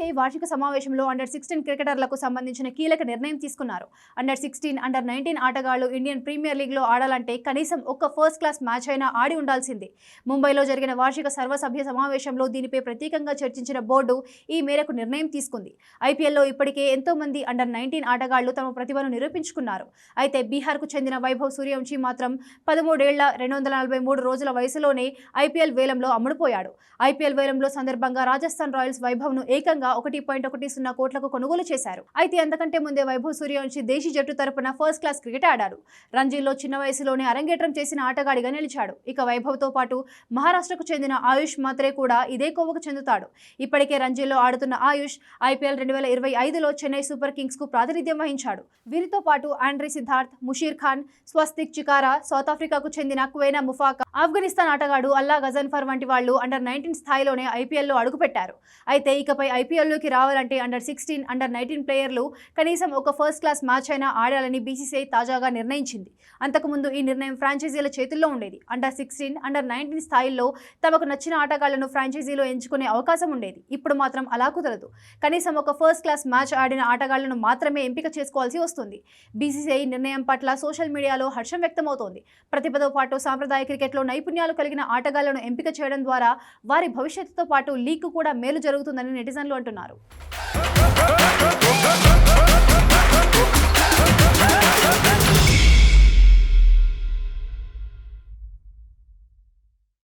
BCCI వార్షిక సమావేశంలో అండర్-16 క్రికెటర్లకు సంబంధించిన కీలక నిర్ణయం తీసుకున్నారు. అండర్-16, అండర్-19 ఆటగాళ్లు ఇండియన్ ప్రీమియర్ లీగ్లో ఆడాలంటే కనీసం ఒక్క ఫస్ట్ క్లాస్ మ్యాచ్ అయినా ఆడి ఉండాల్సిందే. ముంబైలో జరిగిన వార్షిక సర్వసభ్య సమావేశంలో దీనిపై ప్రత్యేకంగా చర్చించిన బోర్డు ఈ మేరకు నిర్ణయం తీసుకుంది. ఐపీఎల్లో ఇప్పటికే ఎంతో మంది అండర్-19 ఆటగాళ్లు తమ ప్రతిభను నిరూపించుకున్నారు. అయితే బీహార్కు చెందిన వైభవ్ సూర్యవంశీ మాత్రం 13 ఏళ్ల 243 రోజుల వయసులోనే ఐపీఎల్ వేలంలో అమ్ముడుపోయాడు. ఐపీఎల్ వేలంలో సందర్భంగా రాజస్థాన్ రాయల్స్ వైభవ్ను ఏకంగా 1.10 కోట్లకు కొనుగోలు చేశారు. అయితే అంతకంటే ముందే వైభవ్ సూర్యవంశీ దేశీ జట్టు తరపున ఫస్ట్ క్లాస్ క్రికెట్ ఆడాడు. రంజీల్లో చిన్న వయసులోనే అరంగేట్రం చేసిన ఆటగాడిగా నిలిచాడు. ఇక వైభవ్తో పాటు మహారాష్ట్రకు చెందిన ఆయుష్ మాత్రే కూడా ఇదే కోవకు చెందుతాడు. ఇప్పటికే రంజీల్లో ఆడుతున్న ఆయుష్ ఐపీఎల్ 2025లో చెన్నై సూపర్ కింగ్స్కు ప్రాతినిధ్యం వహించాడు. వీరితో పాటు ఆండ్రీ సిద్ధార్థ్, ముషీర్ ఖాన్, స్వస్తిక్ చికారా, సౌత్ ఆఫ్రికాకు చెందిన క్వేనా ముఫాకా, ఆఫ్ఘనిస్తాన్ ఆటగాడు అల్లా గజన్ఫర్ వంటి వాళ్లు అండర్-19 స్థాయిలోనే ఐపీఎల్లో అడుగుపెట్టారు. అయితే ఇకపై ఐపీఎల్లోకి రావాలంటే అండర్-16, అండర్-19 ప్లేయర్లు కనీసం ఒక ఫస్ట్ క్లాస్ మ్యాచ్ అయినా ఆడాలని బీసీసీఐ తాజాగా నిర్ణయించింది. అంతకుముందు ఈ నిర్ణయం ఫ్రాంచైజీల చేతుల్లో ఉండేది. అండర్-16, అండర్-19 స్థాయిల్లో తమకు నచ్చిన ఆటగాళ్లను ఫ్రాంచైజీలో ఎంచుకునే అవకాశం ఉండేది. ఇప్పుడు మాత్రం అలా కుదరదు. కనీసం ఒక ఫస్ట్ క్లాస్ మ్యాచ్ ఆడిన ఆటగాళ్లను మాత్రమే ఎంపిక చేసుకోవాల్సి వస్తుంది. బీసీసీఐ నిర్ణయం పట్ల సోషల్ మీడియాలో హర్షం వ్యక్తమవుతోంది. ప్రతిభతో పాటు సాంప్రదాయ క్రికెట్లో నైపుణ్యాలు కలిగిన ఆటగాళ్లను ఎంపిక చేయడం ద్వారా వారి భవిష్యత్తుతో పాటు లీగ్కు కూడా మేలు జరుగుతుందని నెటిజన్లు అంటున్నారు.